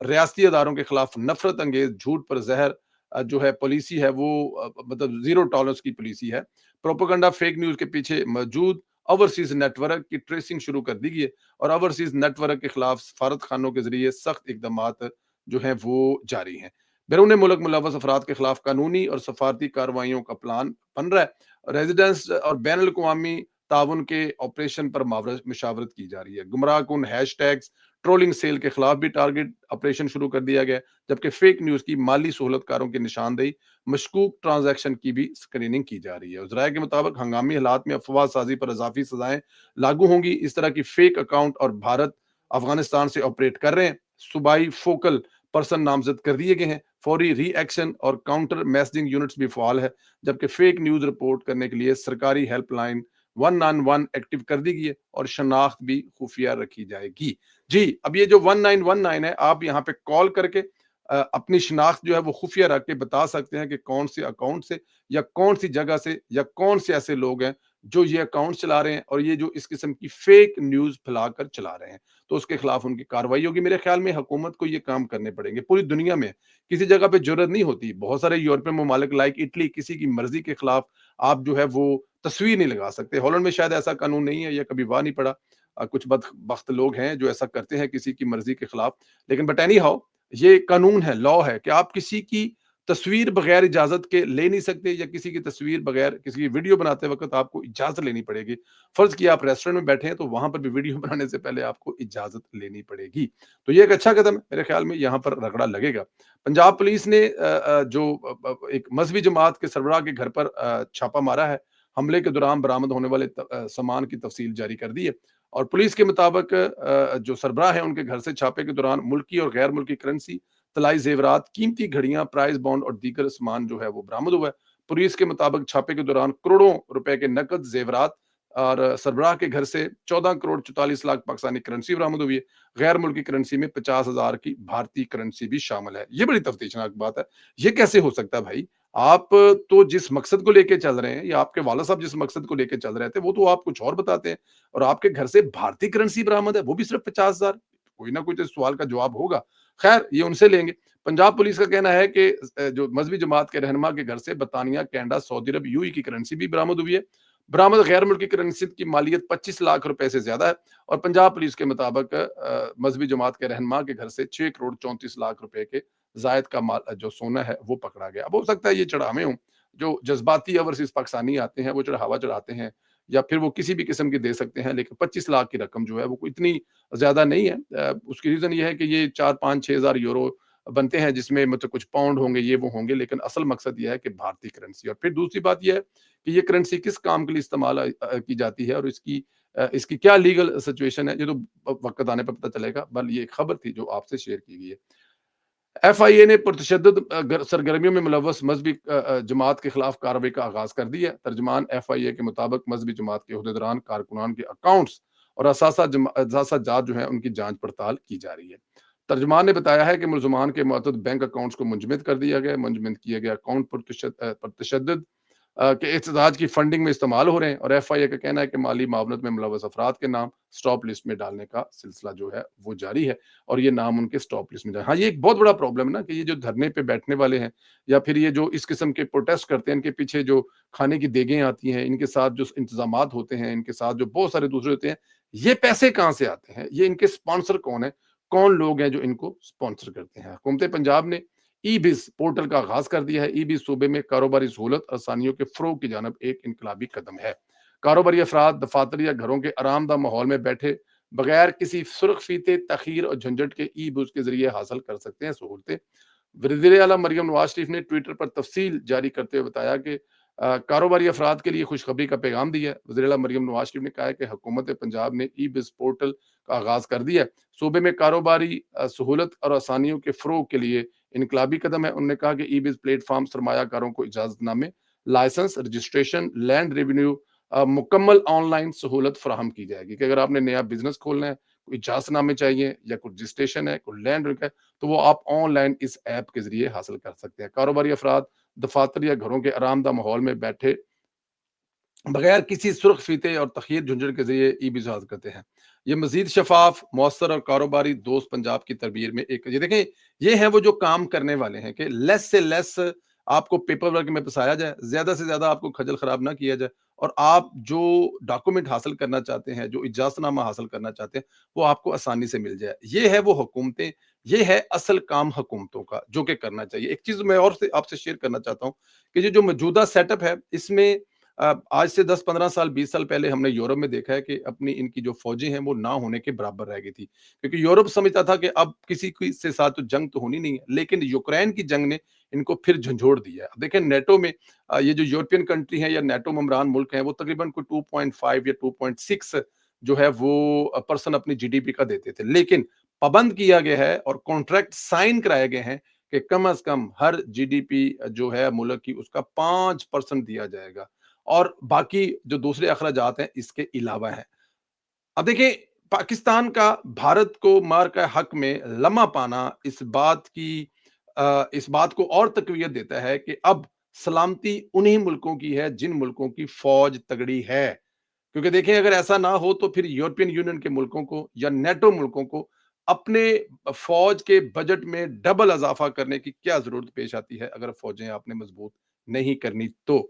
ریاستی اداروں کے خلاف نفرت انگیز جھوٹ پر زہر جو ہے پالیسی ہے وہ مطلب زیرو ٹالرنس کی پالیسی ہے. پروپیگنڈا فیک نیوز کے پیچھے موجود اوورسیز نیٹ ورک کی ٹریسنگ شروع کر دی گئی ہے اور اوورسیز نیٹ ورک کے خلاف سفارت خانوں کے ذریعے سخت اقدامات جو ہیں وہ جاری ہیں. بیرون ملک ملوث افراد کے خلاف قانونی اور سفارتی کارروائیوں کا پلان بن رہا ہے. ریزیڈنس اور بین الاقوامی تعاون کے آپریشن پر مشاورت کی جا رہی ہے. گمراہ کن ہیش ٹیگز ٹرولنگ سیل کے خلاف بھی ٹارگٹ آپریشن شروع کر دیا گیا، جبکہ فیک نیوز کی مالی سہولت کاروں کی نشاندہی مشکوک ٹرانزیکشن کی بھی اسکریننگ کی جا رہی ہے. ذرائع کے مطابق ہنگامی حالات میں افواہ سازی پر اضافی سزائیں لاگو ہوں گی. اس طرح کی فیک اکاؤنٹ اور بھارت افغانستان سے آپریٹ کر رہے ہیں. صوبائی فوکل پرسن نامزد کر دیے گئے ہیں. فوری ری ایکشن اور کاؤنٹر میسجنگ یونٹس بھی فعال ہے، جبکہ فیک نیوز رپورٹ کرنے کے لیے سرکاری ہیلپ لائن 191 ایکٹیو کر دی گئی ہے اور شناخت بھی خفیہ رکھی جائے گی. جی اب یہ جو 1919 ہے، آپ یہاں پہ کال کر کے اپنی شناخت جو ہے وہ خفیہ رکھ کے بتا سکتے ہیں کہ کون سے اکاؤنٹ سے یا کون سی جگہ سے یا کون سے ایسے لوگ ہیں جو یہ اکاؤنٹ چلا رہے ہیں اور یہ جو اس قسم کی فیک نیوز پھیلا کر چلا رہے ہیں، تو اس کے خلاف ان کی کارروائی ہوگی. میرے خیال میں حکومت کو یہ کام کرنے پڑیں گے. پوری دنیا میں کسی جگہ پہ جرت نہیں ہوتی. بہت سارے یورپین ممالک لائک اٹلی کسی کی مرضی کے خلاف آپ جو ہے وہ تصویر نہیں لگا سکتے. ہالینڈ میں شاید ایسا قانون نہیں ہے یا کبھی وہاں نہیں پڑا. کچھ بدبخت لوگ ہیں جو ایسا کرتے ہیں کسی کی مرضی کے خلاف، لیکن بٹ اینی ہاؤ یہ قانون ہے، لا ہے کہ آپ کسی کی تصویر بغیر اجازت کے لے نہیں سکتے، یا کسی کی تصویر بغیر کسی کی ویڈیو بناتے وقت آپ کو اجازت لینی پڑے گی. فرض کیا آپ ریسٹورینٹ میں بیٹھے ہیں تو وہاں پر بھی ویڈیو بنانے سے پہلے آپ کو اجازت لینی پڑے گی. تو یہ ایک اچھا قدم ہے، میرے خیال میں یہاں پر رگڑا لگے گا. پنجاب پولیس نے جو ایک مذہبی جماعت کے سربراہ کے گھر پر چھاپا مارا ہے. حملے کے دوران برآمد ہونے والے سامان کی تفصیل جاری کر دی ہے اور پولیس کے مطابق جو سربراہ ہیں ان کے گھر سے چھاپے کے دوران ملکی اور غیر ملکی کرنسی، طلائی زیورات، قیمتی گھڑیاں، پرائز بانڈ اور دیگر سامان جو ہے وہ برآمد ہوا ہے. پولیس کے مطابق چھاپے کے دوران کروڑوں روپے کے نقد زیورات اور سربراہ کے گھر سے 14 کروڑ 44 لاکھ پاکستانی کرنسی برآمد ہوئی ہے. غیر ملکی کرنسی میں 50,000 کی بھارتی کرنسی بھی شامل ہے. یہ بڑی تفتیشناک بات ہے. یہ کیسے ہو سکتا ہے بھائی؟ آپ تو جس مقصد کو لے کے چل رہے ہیں یا آپ کے والد صاحب جس مقصد کو لے کے چل رہے تھے وہ تو آپ کچھ اور بتاتے ہیں، اور آپ کے گھر سے بھارتی کرنسی برآمد ہے، وہ بھی صرف 50,000. کوئی نہ کوئی تو اس سوال کا جواب ہوگا. خیر یہ ان سے لیں گے. پنجاب پولیس کا کہنا ہے کہ جو مذہبی جماعت کے رہنما کے گھر سے برطانیہ، کینیڈا، سعودی عرب، یو ای کی کرنسی بھی برآمد ہوئی ہے. برآمد غیر ملکی کرنسی کی مالیت 25 لاکھ روپے سے زیادہ ہے اور پنجاب پولیس کے مطابق مذہبی جماعت کے رہنما کے گھر سے 6 کروڑ 34 لاکھ روپے کے زائد کا مال جو سونا ہے وہ پکڑا گیا. اب ہو سکتا ہے یہ چڑھاوے ہوں، جو جذباتی اوورسیز پاکستانی آتے ہیں وہ چڑھاوا چڑھاتے ہیں یا پھر وہ کسی بھی قسم کی دے سکتے ہیں، لیکن 25 لاکھ کی رقم جو ہے وہ اتنی زیادہ نہیں ہے. اس کی ریزن یہ ہے کہ یہ 4 5 6 ہزار یورو بنتے ہیں جس میں مطلب کچھ پاؤنڈ ہوں گے، یہ وہ ہوں گے، لیکن اصل مقصد یہ ہے کہ بھارتی کرنسی. اور پھر دوسری بات یہ ہے کہ یہ کرنسی کس کام کے لیے استعمال کی جاتی ہے اور اس کی کیا لیگل سچویشن ہے، یہ تو وقت آنے پر پتہ چلے گا. بل یہ ایک خبر تھی جو آپ سے شیئر کی گئی ہے. ایف آئی اے نے پرتشدد سرگرمیوں میں ملوث مذہبی جماعت کے خلاف کارروائی کا آغاز کر دی ہے. ترجمان ایف آئی اے کے مطابق مذہبی جماعت کے عہدیداران، کارکنان کے اکاؤنٹس اور اثاثہ جات جو ہیں ان کی جانچ پڑتال کی جا رہی ہے. ترجمان نے بتایا ہے کہ ملزمان کے متعدد بینک اکاؤنٹس کو منجمد کر دیا گیا. منجمد کیے گئے اکاؤنٹ پرتشدد کے احتجاج کی فنڈنگ میں استعمال ہو رہے ہیں اور ایف آئی اے کا کہنا ہے کہ مالی معاونت میں ملوث افراد کے نام سٹاپ لسٹ میں ڈالنے کا سلسلہ جو ہے وہ جاری ہے اور یہ نام ان کے سٹاپ لسٹ میں جاری. ہاں یہ ایک بہت بڑا پرابلم ہے نا کہ یہ جو دھرنے پہ بیٹھنے والے ہیں یا پھر یہ جو اس قسم کے پروٹیسٹ کرتے ہیں، ان کے پیچھے جو کھانے کی دیگیں آتی ہیں، ان کے ساتھ جو انتظامات ہوتے ہیں، ان کے ساتھ جو بہت سارے دوسرے ہوتے ہیں، یہ پیسے کہاں سے آتے ہیں؟ یہ ان کے سپانسر کون ہیں؟ کون لوگ ہیں جو ان کو سپانسر کرتے ہیں؟ حکومت پنجاب نے ای بز پورٹل کا آغاز کر دیا ہے. ای بز صوبے میں کاروباری سہولت آسانیوں کے فروغ کی جانب ایک انقلابی قدم ہے. کاروباری افراد دفاتر یا گھروں کے آرام دہ ماحول میں بیٹھے بغیر کسی سرخ فیتے، تاخیر اور جھنجھٹ کے ای بز کے ذریعے حاصل کر سکتے ہیں سہولتیں. وزیر اعلیٰ مریم نواز شریف نے ٹویٹر پر تفصیل جاری کرتے ہوئے بتایا کہ کاروباری افراد کے لیے خوشخبری کا پیغام دیا ہے. وزیر اعلیٰ مریم نواز شریف نے کہا ہے کہ حکومت پنجاب نے ای بز پورٹل کا آغاز کر دیا ہے. صوبے میں کاروباری سہولت اور آسانیوں کے فروغ کے لیے انقلابی قدم ہے. انہوں نے کہا کہ ای بز پلیٹ فارم سرمایہ کاروں کو اجازت نامے، لائسنس، رجسٹریشن، لینڈ ریونیو مکمل آن لائن سہولت فراہم کی جائے گی کہ اگر آپ نے نیا بزنس کھولنا ہے، کوئی اجازت نامے چاہیے یا کوئی رجسٹریشن ہے، کوئی لینڈ ہے، تو وہ آپ آن لائن اس ایپ کے ذریعے حاصل کر سکتے ہیں. کاروباری افراد دفاتر یا گھروں کے آرام دہ ماحول میں بیٹھے بغیر کسی سرخ فیتے اور تخیر جھنجھٹ کے ذریعے ای بز حاصل کرتے ہیں. یہ مزید شفاف، مؤثر اور کاروباری دوست پنجاب کی تربیت میں ایک یہ دیکھیں، یہ ہیں وہ جو کام کرنے والے ہیں کہ لیس سے لیس آپ کو پیپر ورک میں پھنسایا جائے، زیادہ سے زیادہ آپ کو کھجل خراب نہ کیا جائے، اور آپ جو ڈاکومنٹ حاصل کرنا چاہتے ہیں، جو اجازت نامہ حاصل کرنا چاہتے ہیں، وہ آپ کو آسانی سے مل جائے۔ یہ ہے وہ حکومتیں، یہ ہے اصل کام حکومتوں کا جو کہ کرنا چاہیے۔ ایک چیز میں اور سے آپ سے شیئر کرنا چاہتا ہوں کہ یہ جو موجودہ سیٹ اپ ہے، اس میں آج سے 10 15 سال 20 سال پہلے ہم نے یورپ میں دیکھا ہے کہ اپنی ان کی جو فوجیں ہیں وہ نہ ہونے کے برابر رہ گئی تھی، کیونکہ یورپ سمجھتا تھا کہ اب کسی کی سے ساتھ تو جنگ تو ہونی نہیں ہے، لیکن یوکرین کی جنگ نے ان کو پھر جھنجھوڑ دیا ہے۔ اب دیکھیں نیٹو میں یہ جو یورپین کنٹری ہیں یا نیٹو ممبران ملک ہیں، وہ تقریباً کوئی 2.5 یا 2.6 جو ہے وہ پرسن اپنی جی ڈی پی کا دیتے تھے، لیکن پابند کیا گیا ہے اور کانٹریکٹ سائن کرائے گئے ہیں کہ کم از کم ہر جی ڈی پی جو ہے ملک کی اس کا 5% دیا جائے گا، اور باقی جو دوسرے اخراجات ہیں اس کے علاوہ ہیں۔ اب دیکھیں، پاکستان کا بھارت کو مار کا حق میں لمحہ پانا اس بات کو اور تقویت دیتا ہے کہ اب سلامتی انہی ملکوں کی ہے جن ملکوں کی فوج تگڑی ہے، کیونکہ دیکھیں اگر ایسا نہ ہو تو پھر یورپین یونین کے ملکوں کو یا نیٹو ملکوں کو اپنے فوج کے بجٹ میں ڈبل اضافہ کرنے کی کیا ضرورت پیش آتی ہے اگر فوجیں آپ نے مضبوط نہیں کرنی تو۔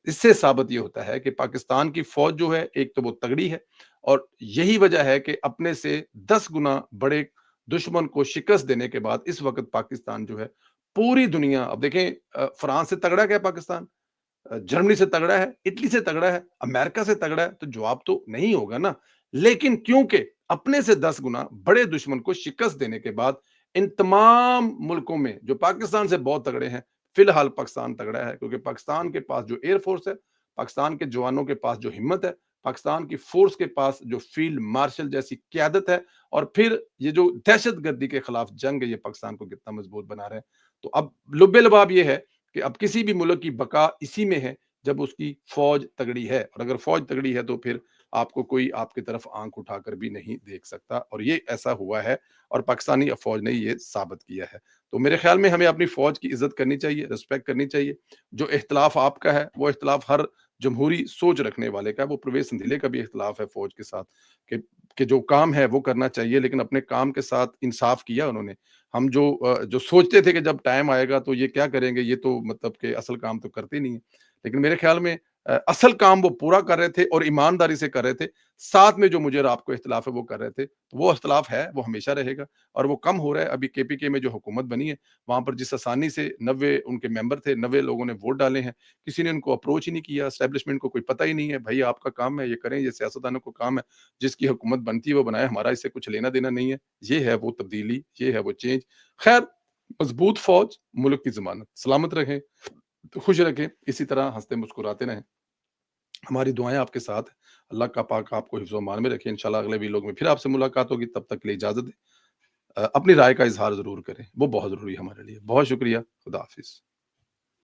اس سے ثابت یہ ہوتا ہے کہ پاکستان کی فوج جو ہے ایک تو وہ تگڑی ہے، اور یہی وجہ ہے کہ اپنے سے 10 گنا بڑے دشمن کو شکست دینے کے بعد اس وقت پاکستان جو ہے پوری دنیا، اب دیکھیں فرانس سے تگڑا کیا پاکستان، جرمنی سے تگڑا ہے، اٹلی سے تگڑا ہے، امریکہ سے تگڑا ہے، تو جواب تو نہیں ہوگا نا۔ لیکن کیونکہ اپنے سے 10 گنا بڑے دشمن کو شکست دینے کے بعد ان تمام ملکوں میں جو پاکستان سے بہت تگڑے ہیں، فی الحال پاکستان تگڑا ہے، کیونکہ پاکستان کے پاس جو ایئر فورس ہے، پاکستان کے جوانوں کے پاس جو ہمت ہے، پاکستان کی فورس کے پاس جو فیلڈ مارشل جیسی قیادت ہے، اور پھر یہ جو دہشت گردی کے خلاف جنگ ہے، یہ پاکستان کو کتنا مضبوط بنا رہے ہیں۔ تو اب لب لباب یہ ہے کہ اب کسی بھی ملک کی بقا اسی میں ہے جب اس کی فوج تگڑی ہے، اور اگر فوج تگڑی ہے تو پھر آپ کو کوئی آپ کی طرف آنکھ اٹھا کر بھی نہیں دیکھ سکتا، اور یہ ایسا ہوا ہے، اور پاکستانی فوج نے یہ ثابت کیا ہے۔ تو میرے خیال میں ہمیں اپنی فوج کی عزت کرنی چاہیے، رسپیکٹ کرنی چاہیے۔ جو اختلاف آپ کا ہے وہ اختلاف ہر جمہوری سوچ رکھنے والے کا ہے، وہ پرویز سندھیلے کا بھی اختلاف ہے فوج کے ساتھ، کہ جو کام ہے وہ کرنا چاہیے، لیکن اپنے کام کے ساتھ انصاف کیا انہوں نے۔ ہم جو سوچتے تھے کہ جب ٹائم آئے گا تو یہ کیا کریں گے، یہ تو مطلب کہ اصل کام تو کرتے نہیں ہیں، لیکن میرے خیال میں اصل کام وہ پورا کر رہے تھے اور ایمانداری سے کر رہے تھے، ساتھ میں جو مجھے اور آپ کو اختلاف ہے وہ کر رہے تھے، تو وہ اختلاف ہے وہ ہمیشہ رہے گا، اور وہ کم ہو رہا ہے۔ ابھی کے پی کے میں جو حکومت بنی ہے، وہاں پر جس آسانی سے 90 ان کے ممبر تھے، 90 لوگوں نے ووٹ ڈالے ہیں، کسی نے ان کو اپروچ ہی نہیں کیا، اسٹیبلشمنٹ کو کوئی پتہ ہی نہیں ہے، بھائی آپ کا کام ہے یہ کریں، یہ سیاستدانوں کو کام ہے، جس کی حکومت بنتی ہے وہ بنائے، ہمارا اس سے کچھ لینا دینا نہیں ہے۔ یہ ہے وہ تبدیلی، یہ ہے وہ چینج۔ خیر، مضبوط فوج ملک کی ضمانت، سلامت رہیں، خوش رکھیں، اسی طرح ہنستے مسکراتے رہیں۔ ہماری دعائیں آپ کے ساتھ ہیں۔ اللہ کا پاک آپ کو حفظ و امان میں رکھے۔ انشاءاللہ اگلے ویلوگ میں پھر آپ سے ملاقات ہوگی، تب تک کے لیے اجازت دیں۔ اپنی رائے کا اظہار ضرور کریں، وہ بہت ضروری ہے ہمارے لیے۔ بہت شکریہ، خدا حافظ۔